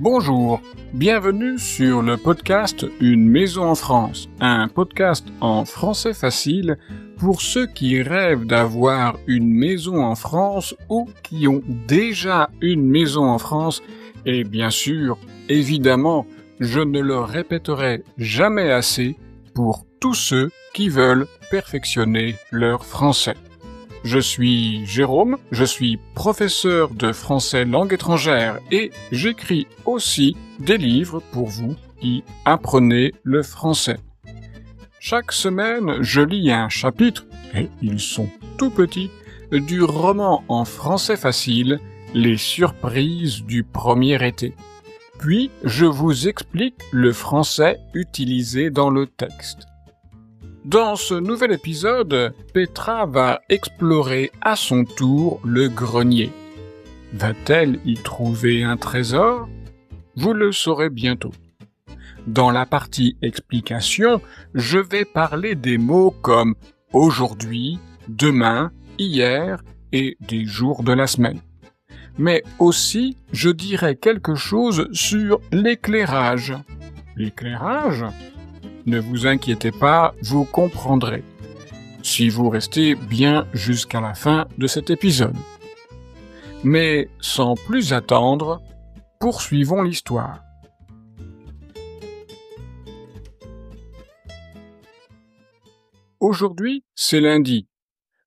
Bonjour, bienvenue sur le podcast Une maison en France, un podcast en français facile pour ceux qui rêvent d'avoir une maison en France ou qui ont déjà une maison en France et bien sûr, évidemment, je ne le répéterai jamais assez pour tous ceux qui veulent perfectionner leur français. Je suis Jérôme, je suis professeur de français langue étrangère et j'écris aussi des livres pour vous qui apprenez le français. Chaque semaine, je lis un chapitre, et ils sont tout petits, du roman en français facile, Les surprises du premier été. Puis, je vous explique le français utilisé dans le texte. Dans ce nouvel épisode, Petra va explorer à son tour le grenier. Va-t-elle y trouver un trésor? Vous le saurez bientôt. Dans la partie explication, je vais parler des mots comme aujourd'hui, demain, hier et des jours de la semaine. Mais aussi, je dirai quelque chose sur l'éclairage. L'éclairage? Ne vous inquiétez pas, vous comprendrez, si vous restez bien jusqu'à la fin de cet épisode. Mais sans plus attendre, poursuivons l'histoire. Aujourd'hui, c'est lundi.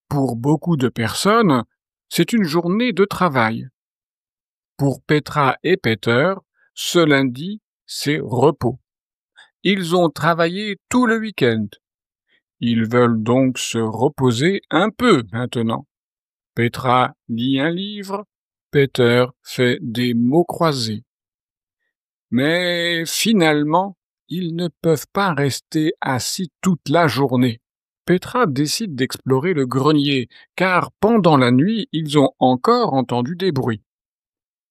Pour beaucoup de personnes, c'est une journée de travail. Pour Petra et Peter, ce lundi, c'est repos. Ils ont travaillé tout le week-end. Ils veulent donc se reposer un peu maintenant. Petra lit un livre, Peter fait des mots croisés. Mais finalement, ils ne peuvent pas rester assis toute la journée. Petra décide d'explorer le grenier, car pendant la nuit, ils ont encore entendu des bruits.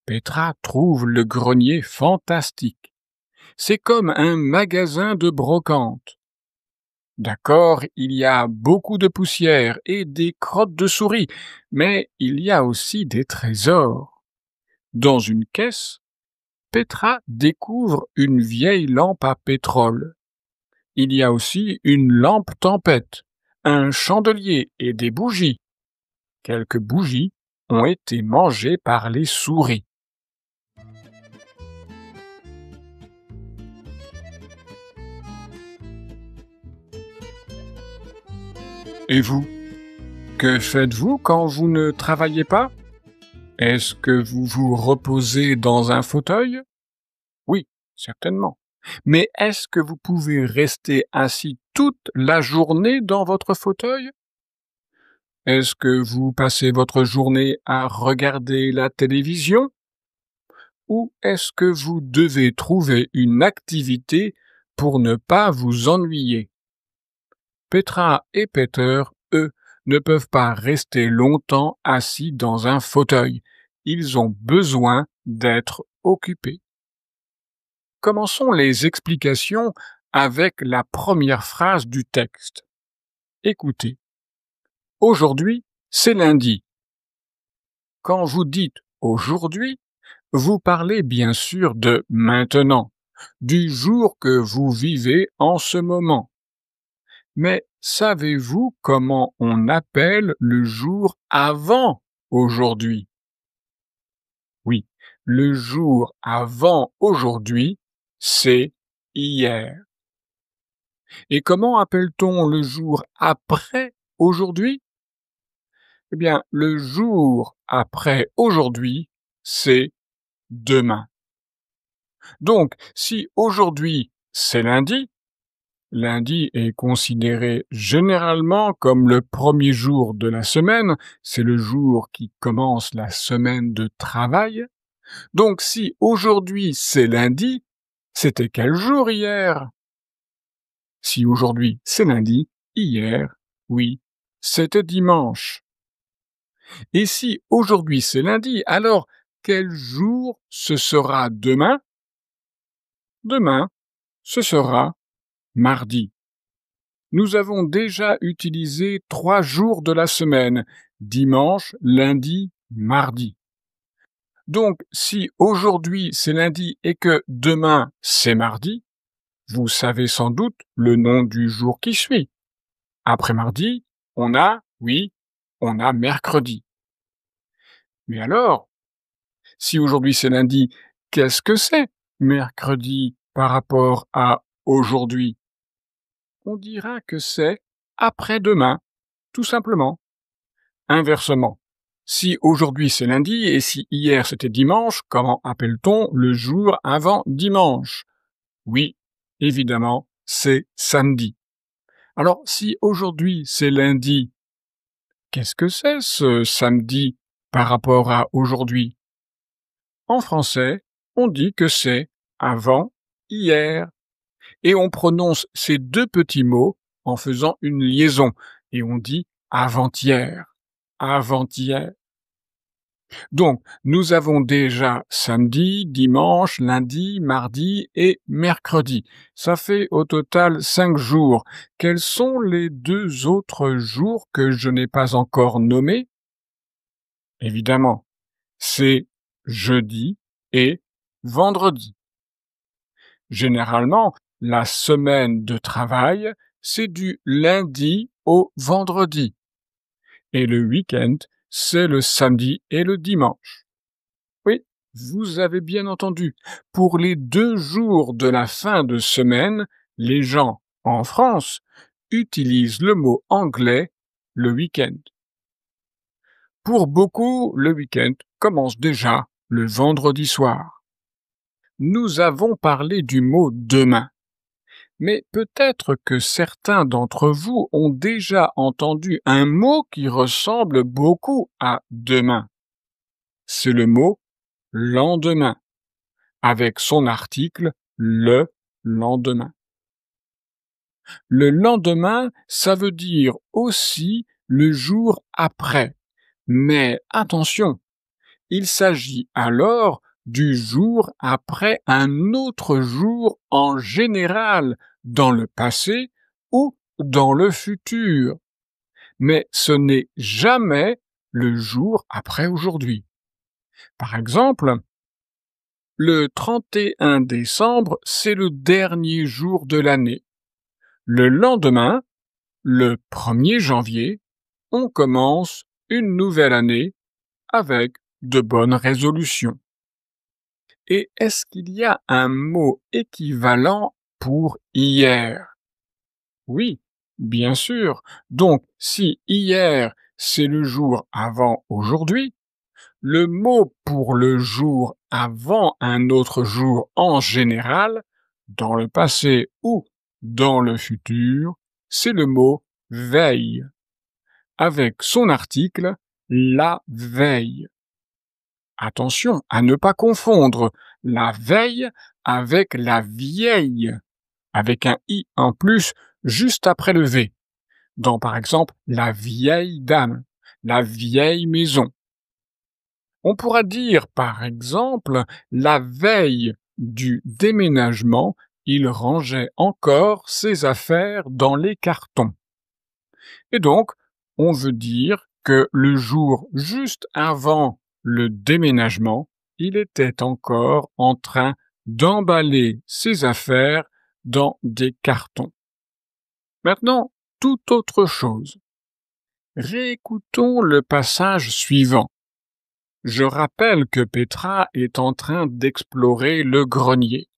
Petra trouve le grenier fantastique. C'est comme un magasin de brocante. D'accord, il y a beaucoup de poussière et des crottes de souris, mais il y a aussi des trésors. Dans une caisse, Petra découvre une vieille lampe à pétrole. Il y a aussi une lampe tempête, un chandelier et des bougies. Quelques bougies ont été mangées par les souris. Et vous? Que faites-vous quand vous ne travaillez pas? Est-ce que vous vous reposez dans un fauteuil? Oui, certainement. Mais est-ce que vous pouvez rester assis toute la journée dans votre fauteuil? Est-ce que vous passez votre journée à regarder la télévision? Ou est-ce que vous devez trouver une activité pour ne pas vous ennuyer? Petra et Peter, eux, ne peuvent pas rester longtemps assis dans un fauteuil. Ils ont besoin d'être occupés. Commençons les explications avec la première phrase du texte. Écoutez. Aujourd'hui, c'est lundi. Quand vous dites aujourd'hui, vous parlez bien sûr de maintenant, du jour que vous vivez en ce moment. Mais savez-vous comment on appelle le jour avant aujourd'hui? Oui, le jour avant aujourd'hui, c'est hier. Et comment appelle-t-on le jour après aujourd'hui? Eh bien, le jour après aujourd'hui, c'est demain. Donc, si aujourd'hui c'est lundi, lundi est considéré généralement comme le premier jour de la semaine, c'est le jour qui commence la semaine de travail. Donc si aujourd'hui c'est lundi, c'était quel jour hier? Si aujourd'hui c'est lundi, hier, oui, c'était dimanche. Et si aujourd'hui c'est lundi, alors quel jour ce sera demain? Demain, ce sera mardi. Nous avons déjà utilisé 3 jours de la semaine, dimanche, lundi, mardi. Donc, si aujourd'hui c'est lundi et que demain c'est mardi, vous savez sans doute le nom du jour qui suit. Après mardi, on a mercredi. Mais alors, si aujourd'hui c'est lundi, qu'est-ce que c'est mercredi par rapport à aujourd'hui? On dira que c'est après-demain, tout simplement. Inversement, si aujourd'hui c'est lundi et si hier c'était dimanche, comment appelle-t-on le jour avant dimanche? Oui, évidemment, c'est samedi. Alors, si aujourd'hui c'est lundi, qu'est-ce que c'est ce samedi par rapport à aujourd'hui? En français, on dit que c'est avant hier. Et on prononce ces deux petits mots en faisant une liaison. Et on dit avant-hier. Avant-hier. Donc, nous avons déjà samedi, dimanche, lundi, mardi et mercredi. Ça fait au total 5 jours. Quels sont les 2 autres jours que je n'ai pas encore nommés? Évidemment, c'est jeudi et vendredi. Généralement, la semaine de travail, c'est du lundi au vendredi. Et le week-end, c'est le samedi et le dimanche. Oui, vous avez bien entendu. Pour les 2 jours de la fin de semaine, les gens, en France, utilisent le mot anglais le week-end. Pour beaucoup, le week-end commence déjà le vendredi soir. Nous avons parlé du mot demain. Mais peut-être que certains d'entre vous ont déjà entendu un mot qui ressemble beaucoup à demain. C'est le mot lendemain, avec son article le lendemain. Le lendemain, ça veut dire aussi le jour après. Mais attention, il s'agit alors du jour après un autre jour en général, dans le passé ou dans le futur. Mais ce n'est jamais le jour après aujourd'hui. Par exemple, le 31 décembre, c'est le dernier jour de l'année. Le lendemain, le 1er janvier, on commence une nouvelle année avec de bonnes résolutions. Et est-ce qu'il y a un mot équivalent pour hier? Oui, bien sûr. Donc, si hier, c'est le jour avant aujourd'hui, le mot pour le jour avant un autre jour en général, dans le passé ou dans le futur, c'est le mot veille, avec son article la veille. Attention à ne pas confondre la veille avec la vieille, avec un i en plus juste après le v. Dans par exemple la vieille dame, la vieille maison. On pourra dire par exemple la veille du déménagement, il rangeait encore ses affaires dans les cartons. Et donc, on veut dire que le jour juste avant le déménagement, il était encore en train d'emballer ses affaires dans des cartons. Maintenant, toute autre chose. Réécoutons le passage suivant. Je rappelle que Petra est en train d'explorer le grenier.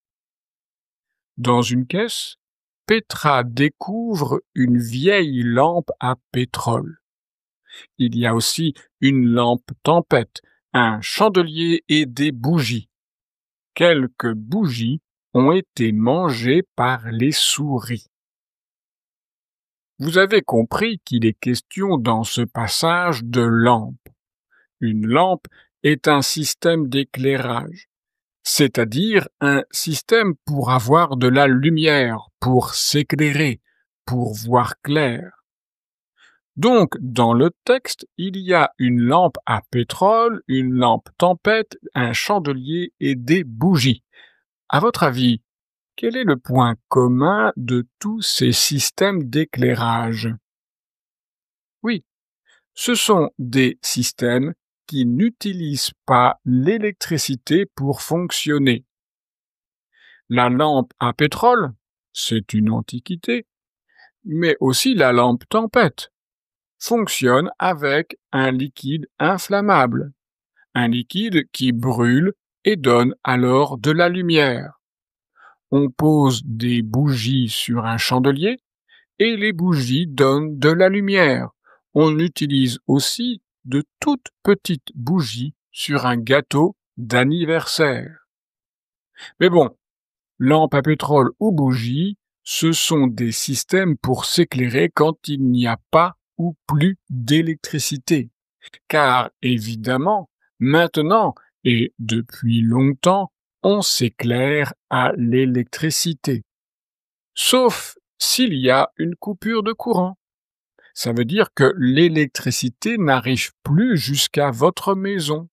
Dans une caisse, Petra découvre une vieille lampe à pétrole. Il y a aussi une lampe tempête, un chandelier et des bougies. Quelques bougies ont été mangées par les souris. Vous avez compris qu'il est question dans ce passage de lampe. Une lampe est un système d'éclairage, c'est-à-dire un système pour avoir de la lumière, pour s'éclairer, pour voir clair. Donc, dans le texte, il y a une lampe à pétrole, une lampe tempête, un chandelier et des bougies. À votre avis, quel est le point commun de tous ces systèmes d'éclairage? Oui, ce sont des systèmes qui n'utilisent pas l'électricité pour fonctionner. La lampe à pétrole, c'est une antiquité, mais aussi la lampe tempête fonctionne avec un liquide inflammable, un liquide qui brûle et donne alors de la lumière. On pose des bougies sur un chandelier et les bougies donnent de la lumière. On utilise aussi de toutes petites bougies sur un gâteau d'anniversaire. Mais bon, lampe à pétrole ou bougie, ce sont des systèmes pour s'éclairer quand il n'y a pas ou plus d'électricité. Car évidemment, maintenant et depuis longtemps, on s'éclaire à l'électricité. Sauf s'il y a une coupure de courant. Ça veut dire que l'électricité n'arrive plus jusqu'à votre maison.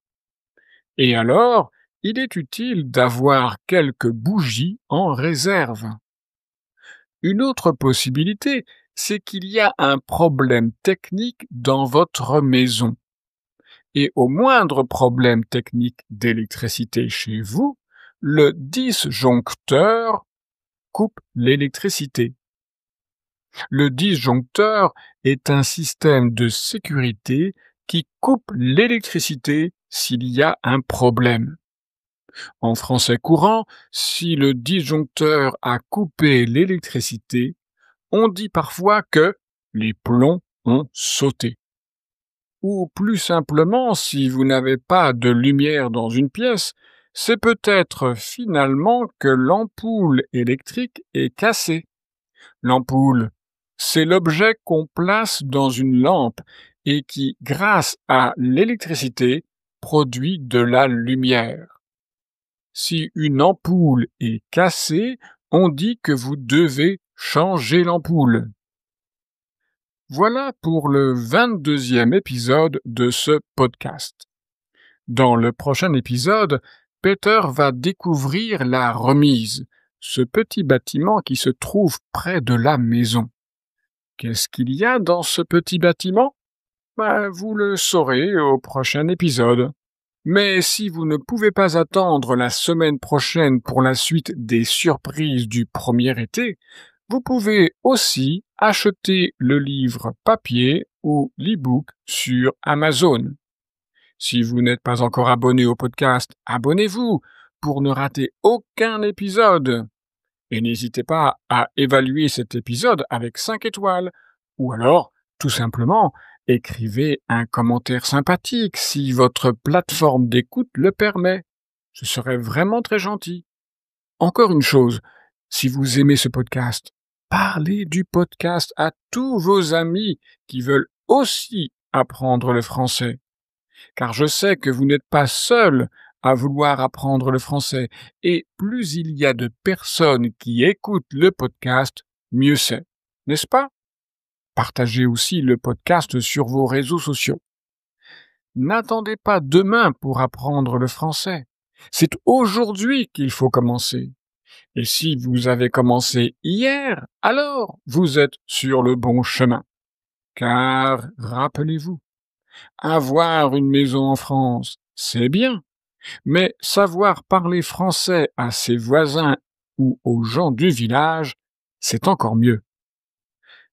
Et alors, il est utile d'avoir quelques bougies en réserve. Une autre possibilité, c'est qu'il y a un problème technique dans votre maison. Et au moindre problème technique d'électricité chez vous, le disjoncteur coupe l'électricité. Le disjoncteur est un système de sécurité qui coupe l'électricité s'il y a un problème. En français courant, si le disjoncteur a coupé l'électricité, on dit parfois que les plombs ont sauté. Ou plus simplement, si vous n'avez pas de lumière dans une pièce, c'est peut-être finalement que l'ampoule électrique est cassée. L'ampoule, c'est l'objet qu'on place dans une lampe et qui, grâce à l'électricité, produit de la lumière. Si une ampoule est cassée, on dit que vous devez changer l'ampoule. Voilà pour le 22e épisode de ce podcast. Dans le prochain épisode, Peter va découvrir la remise, ce petit bâtiment qui se trouve près de la maison. Qu'est-ce qu'il y a dans ce petit bâtiment? Vous le saurez au prochain épisode. Mais si vous ne pouvez pas attendre la semaine prochaine pour la suite des surprises du premier été, vous pouvez aussi acheter le livre papier ou l'e-book sur Amazon. Si vous n'êtes pas encore abonné au podcast, abonnez-vous pour ne rater aucun épisode. Et n'hésitez pas à évaluer cet épisode avec 5 étoiles, ou alors, tout simplement, écrivez un commentaire sympathique si votre plateforme d'écoute le permet. Ce serait vraiment très gentil. Encore une chose, si vous aimez ce podcast, parlez du podcast à tous vos amis qui veulent aussi apprendre le français. Car je sais que vous n'êtes pas seul à vouloir apprendre le français, et plus il y a de personnes qui écoutent le podcast, mieux c'est, n'est-ce pas? Partagez aussi le podcast sur vos réseaux sociaux. N'attendez pas demain pour apprendre le français. C'est aujourd'hui qu'il faut commencer. Et si vous avez commencé hier, alors vous êtes sur le bon chemin. Car, rappelez-vous, avoir une maison en France, c'est bien. Mais savoir parler français à ses voisins ou aux gens du village, c'est encore mieux.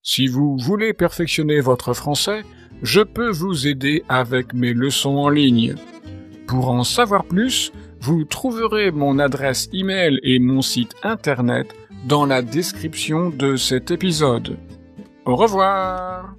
Si vous voulez perfectionner votre français, je peux vous aider avec mes leçons en ligne. Pour en savoir plus, vous trouverez mon adresse e-mail et mon site internet dans la description de cet épisode. Au revoir!